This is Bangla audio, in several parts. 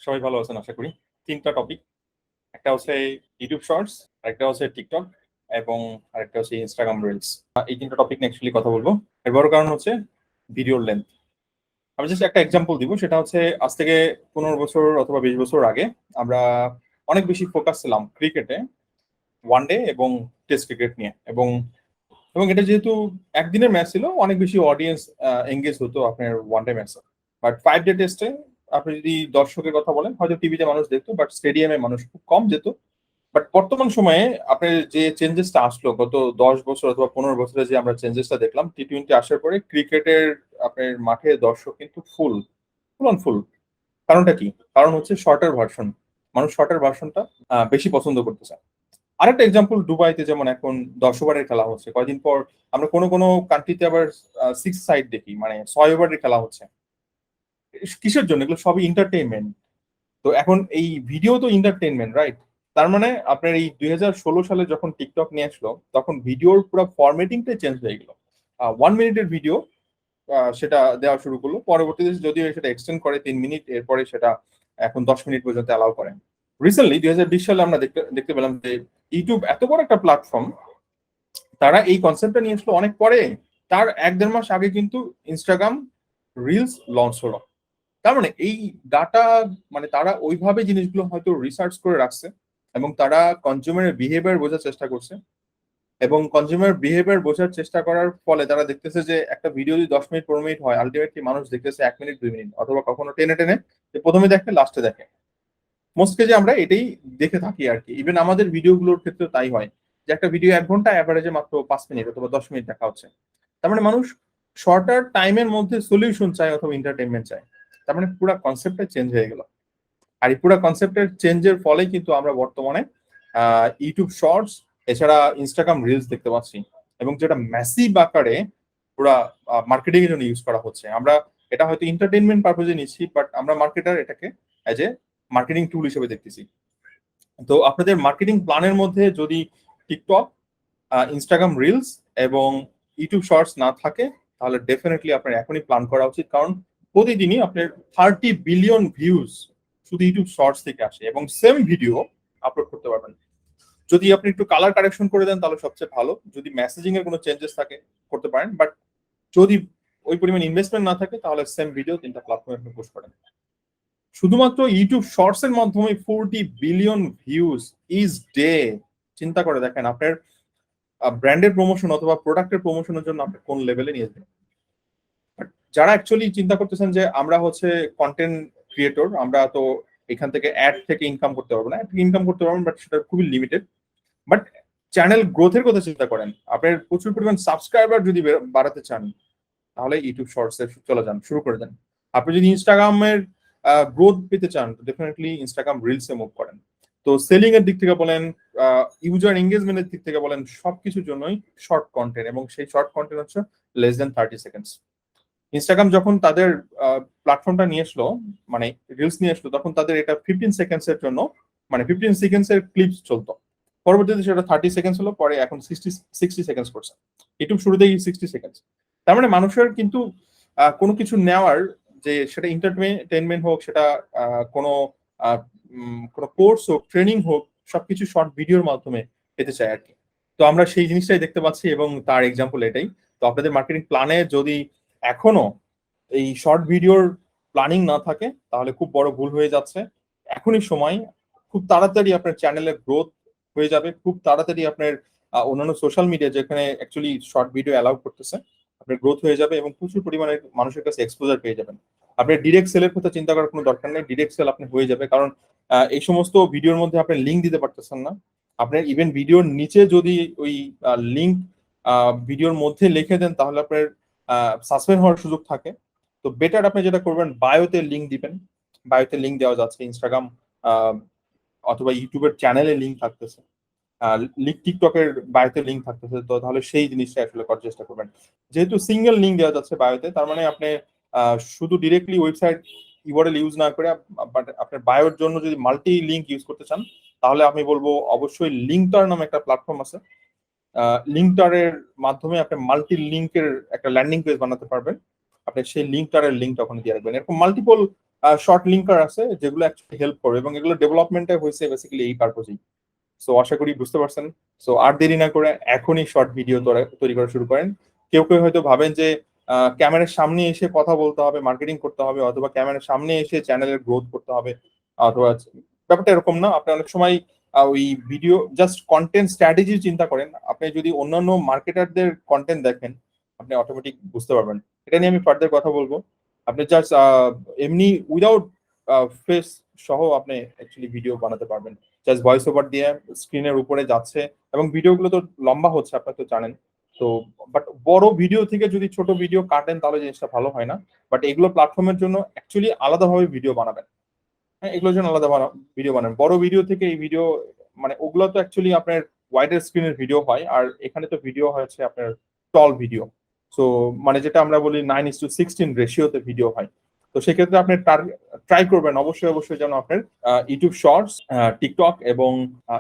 সবাই ভালো আছেন আশা করি। তিনটা টপিক, একটা হচ্ছে ইউটিউব শর্টস, আরেকটা হচ্ছে টিকটক এবং আরেকটা হচ্ছে ইনস্টাগ্রাম রিলস। এই তিনটা টপিক নিয়ে অ্যাকচুয়ালি কথা বলবো। এর বড় কারণ হচ্ছে ভিডিওর লেন্থ। আমি জাস্ট একটা এক্সাম্পল দিব, সেটা হচ্ছে আজ থেকে 15 বছর অথবা 20 বছর আগে আমরা অনেক বেশি ফোকাস ছিলাম ক্রিকেটে, ওয়ান ডে এবং টেস্ট ক্রিকেট নিয়ে, এবং এবং এটা যেহেতু একদিনের ম্যাচ ছিল, অনেক বেশি অডিয়েন্স এঙ্গেজ হতো আপনার ওয়ান ডে ম্যাচে। বাট 5 ডে টেস্টে আপনি যদি দর্শকের কথা বলেন, হয়তো টিভিতে মানুষ দেখতো, বাট স্টেডিয়ামে মানুষ খুব কম যেত। বাট বর্তমান সময়ে আপনার যে চেঞ্জেসটা আসলো গত 10 বছর অথবা 15 বছরে, যে আমরা চেঞ্জেসটা দেখলাম টি-20 আসার পরে, ক্রিকেটের আপনার মাঠে দর্শক কিন্তু ফুল ফুল অন ফুল। কারণটা কি? কারণ হচ্ছে শর্টার ভার্সন। মানুষ শর্টার ভার্সনটা বেশি পছন্দ করতেছে। আরেকটা এক্সাম্পল, দুবাইতে যেমন এখন 10 ওভারের খেলা হচ্ছে, কয়দিন পর আমরা কোনো কোনো কান্ট্রিতে আবার 6 সাইড দেখি, মানে 6 ওভারের খেলা হচ্ছে। কিসের জন্য? এগুলো সবই এন্টারটেইনমেন্ট। তো এখন এই ভিডিও তো এন্টারটেইনমেন্ট, রাইট? তার মানে আপনার এই 2016 সালে যখন টিকটক নিয়ে আসলো, তখন ভিডিওর পুরো ফরম্যাটিংটাই চেঞ্জ হয়ে গেল। 1 মিনিটের ভিডিও সেটা দেওয়া শুরু করলো, পরবর্তীতে যদিও সেটা এক্সটেন্ড করে 3 মিনিট, এরপরে সেটা এখন 10 মিনিট পর্যন্ত অ্যালাউ করে। রিসেন্টলি 2020 সালে আমরা দেখতে দেখতে পেলাম যে ইউটিউব এত বড় একটা প্ল্যাটফর্ম, তারা এই কনসেপ্টটা নিয়ে আসলো অনেক পরে। তার 1-1.5 মাস আগে কিন্তু ইনস্টাগ্রাম রিলস লঞ্চ হলো। তার মানে এই ডাটা, মানে তারা ওইভাবে জিনিসগুলো হয়তো রিসার্চ করে রাখছে, এবং তারা কনজিউমারের বিহেভিয়ার বোঝার চেষ্টা করছে, এবং কনজিউমার বিহেভিয়ার বোঝার চেষ্টা করার ফলে তারা দেখতেছে যে একটা ভিডিও যদি 10 মিনিট 15 মিনিট হয়, আলটিমেটলি মানুষ দেখতেছে 1 মিনিট 2 মিনিট, অথবা কখনো টেনে টেনে যে প্রথমে দেখে লাস্টে দেখে। মোস্টলি যে আমরা এটাই দেখে থাকি আর কি। ইভেন আমাদের ভিডিওগুলোর ক্ষেত্রে তাই হয়, যে একটা ভিডিও 1 ঘন্টা, অ্যাভারেজে মাত্র 5 মিনিট অথবা 10 মিনিট দেখা হচ্ছে। তার মানে মানুষ শর্টার টাইমের মধ্যে সলিউশন চায় অথবা এন্টারটেনমেন্ট চায়। তার মানে পুরো কনসেপ্টটা চেঞ্জ হয়ে গেল। আর এই পুরো কনসেপ্টের চেঞ্জের ফলে কিন্তু আমরা বর্তমানে ইউটিউব শর্টস, এছাড়া ইনস্টাগ্রাম রিলস দেখতে পাচ্ছি, এবং যেটা ম্যাসিভ আকারে পুরা মার্কেটিং এর জন্য ইউজ করা হচ্ছে। আমরা এটা হয়তো এন্টারটেনমেন্ট পারপোজে নিচ্ছি, বাট আমরা মার্কেটার এটাকে অ্যাজ এ মার্কেটিং টুল হিসেবে দেখতেছি। তো আপনাদের মার্কেটিং প্ল্যানের মধ্যে যদি টিকটক, ইনস্টাগ্রাম রিলস এবং ইউটিউব শর্টস না থাকে, তাহলে ডেফিনেটলি আপনার এখনই প্ল্যান করা উচিত। কারণ প্রতিদিনই আপনার 30 বিলিয়ন ভিউজ শুধু ইউটিউব শর্টস থেকে আসে, এবং সেম ভিডিও আপলোড করতে পারবেন। যদি আপনি একটু কালার কারেকশন করে দেন তাহলে সবচেয়ে ভালো, যদি মেসেজিং এর কোনো চেঞ্জেস থাকে করতে পারেন, বাট যদি ওই পরিমাণ ইনভেস্টমেন্ট না থাকে, তাহলে সেম ভিডিও 3টা প্ল্যাটফর্মে আপনি পোস্ট করেন। শুধুমাত্র ইউটিউব শর্টস এর মাধ্যমে 40 বিলিয়ন ভিউজ ইজ ডে। চিন্তা করে দেখেন আপনার ব্র্যান্ডের প্রমোশন অথবা প্রোডাক্টের প্রমোশনের জন্য আপনি কোন লেভেলে নিয়ে যাবেন। যারা অ্যাকচুয়ালি চিন্তা করতেছেন যে আমরা হচ্ছে কন্টেন্ট ক্রিয়েটর, আমরা তো এখান থেকে অ্যাড থেকে ইনকাম করতে পারবো না, অ্যাড থেকে ইনকাম করতে পারবেন, বাট সেটা খুবই লিমিটেড। বাট চ্যানেল গ্রোথের কথা চিন্তা করেন, আপনার প্রচুর পরিমাণ সাবস্ক্রাইবার যদি বাড়াতে চান, তাহলে ইউটিউব শর্টস এ চলে যান, শুরু করে দেন। আপনি যদি ইনস্টাগ্রামের গ্রোথ পেতে চান, তো ডেফিনেটলি ইনস্টাগ্রাম রিলসে মুভ করেন। তো সেলিং এর দিক থেকে বলেন, ইউজার এঙ্গেজমেন্টের দিক থেকে বলেন, সবকিছুর জন্যই শর্ট কন্টেন্ট, এবং সেই শর্ট কন্টেন্ট হচ্ছে less than 30 seconds। ইনস্টাগ্রাম যখন তাদের প্ল্যাটফর্মটা নিয়ে আসলো, মানে রিলস নিয়ে আসলো, তখন তাদের এটা 15 সেকেন্ডস এর জন্য, মানে 15 সেকেন্ডস এর ক্লিপস চলতো। পরবর্তীতে সেটা 30 সেকেন্ডস হলো, পরে এখন 60 সেকেন্ডস করছে। ইউটিউব শুরুতেই 60 সেকেন্ডস। তার মানে মানুষের কিন্তু কোনো কিছু নেওয়ার, যে সেটা এন্টারটেনমেন্ট হোক, সেটা কোনো কোনো কোর্স হোক, ট্রেনিং হোক, সবকিছু শর্ট ভিডিওর মাধ্যমে পেতে চায় আর কি। তো আমরা সেই জিনিসটাই দেখতে পাচ্ছি, এবং তার এক্সাম্পল এটাই। তো আপনাদের মার্কেটিং প্ল্যানে যদি এখনো এই শর্ট ভিডিওর প্ল্যানিং না থাকে, তাহলে খুব বড় ভুল হয়ে যাচ্ছে। এখনই সময়, খুব তাড়াতাড়ি আপনার চ্যানেলের গ্রোথ হয়ে যাবে, খুব তাড়াতাড়ি আপনার অন্যান্য সোশ্যাল মিডিয়া যেখানে অ্যাকচুয়ালি শর্ট ভিডিও অ্যালাউ করতেছে, আপনার গ্রোথ হয়ে যাবে, এবং প্রচুর পরিমাণে মানুষের কাছে এক্সপোজার পেয়ে যাবেন। আপনার ডিরেক্ট সেলের কথা চিন্তা করার কোনো দরকার নেই, ডিরেক্ট সেল আপনি হয়ে যাবে। কারণ এই সমস্ত ভিডিওর মধ্যে আপনি লিঙ্ক দিতে পারতেছেন না। আপনার ইভেন ভিডিওর নিচে যদি ওই লিঙ্ক ভিডিওর মধ্যে লিখে দেন, তাহলে আপনার সাসপেন্ড হওয়ার সুযোগ থাকে। তো বেটার আপনি যেটা করবেন, বায়োতে লিঙ্ক দিবেন। বায়োতে লিঙ্ক দেওয়া যাচ্ছে, ইনস্টাগ্রাম অথবা ইউটিউবের চ্যানেলে লিঙ্ক থাকতেছে, টিকটকের বায়োতে লিঙ্ক থাকতেছে। তো তাহলে সেই জিনিসটা আসলে করার চেষ্টা করবেন। যেহেতু সিঙ্গেল লিঙ্ক দেওয়া যাচ্ছে বায়োতে, তার মানে আপনি শুধু ডিরেক্টলি ওয়েবসাইট ইউআরএল ইউজ না করে, বাট আপনার বায়োর জন্য যদি মাল্টি লিঙ্ক ইউজ করতে চান, তাহলে আমি বলবো অবশ্যই লিঙ্কটার নামে একটা প্ল্যাটফর্ম আছে। লিঙ্কটারের মাধ্যমে আপনি মাল্টি লিঙ্কের একটা ল্যান্ডিং পেজ বানাতে পারবেন। আপনি সেই লিঙ্কটারের লিঙ্কটা ওখানে দিয়ে রাখবেন। এরকম মাল্টিপল শর্ট লিঙ্কার আছে যেগুলো অ্যাকচুয়ালি হেল্প করবে, এবং এগুলো ডেভেলপমেন্টে হয়েছে বেসিক্যালি এই পারপোজেই। সো আশা করি বুঝতে পারছেন। সো আর দেরি না করে এখনই শর্ট ভিডিও তৈরি করা শুরু করেন। কেউ কেউ হয়তো ভাবেন যে ক্যামেরার সামনে এসে কথা বলতে হবে, মার্কেটিং করতে হবে, অথবা ক্যামেরার সামনে এসে চ্যানেলের গ্রোথ করতে হবে, অথবা ব্যাপারটা এরকম না। আপনি অনেক সময় ওই ভিডিও জাস্ট কন্টেন্ট স্ট্র্যাটেজি চিন্তা করেন। আপনি যদি অন্যান্য মার্কেটারদের কন্টেন্ট দেখেন, আপনি অটোমেটিক বুঝতে পারবেন। এটা নিয়ে আমি ফার্দার কথা বলবো। আপনি জাস্ট এমনি উইদাউট ফেস সহ আপনি অ্যাকচুয়ালি ভিডিও বানাতে পারবেন। জাস্ট ভয়েস ওভার দিয়ে স্ক্রিনের উপরে যাচ্ছে, এবং ভিডিওগুলো তো লম্বা হচ্ছে, আপনারা তো জানেন। তো বাট বড় ভিডিও থেকে যদি ছোট ভিডিও কাটেন তাহলে জিনিসটা ভালো হয় না। বাট এগুলো প্ল্যাটফর্মের জন্য অ্যাকচুয়ালি আলাদাভাবে ভিডিও বানাবেন। হ্যাঁ, এগুলোর জন্য আলাদা ভিডিও বানাবেন। বড় ভিডিও থেকে এই ভিডিও মানে ওগুলো তো অ্যাকচুয়ালি আপনার ওয়াইডার স্ক্রিনের ভিডিও হয়, আর এখানে তো ভিডিও হচ্ছে আপনার টল ভিডিও। সো মানে যেটা আমরা বলি 9:16 রেশিওতে ভিডিও হয়। তো সেক্ষেত্রে আপনি ট্রাই করবেন অবশ্যই অবশ্যই যেন আপনার ইউটিউব শর্টস, টিকটক এবং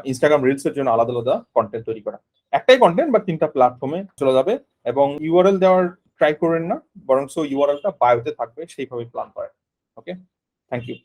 ইনস্টাগ্রাম রিলস এর জন্য আলাদা আলাদা কন্টেন্ট তৈরি করা। একটাই কন্টেন্ট বা 3টা প্ল্যাটফর্মে চলে যাবে, এবং ইউআরএল দেওয়ার ট্রাই করেন না, বরং ইউআরএলটা বায়োতে থাকবে, সেইভাবে প্ল্যান করেন। ওকে, থ্যাংক ইউ।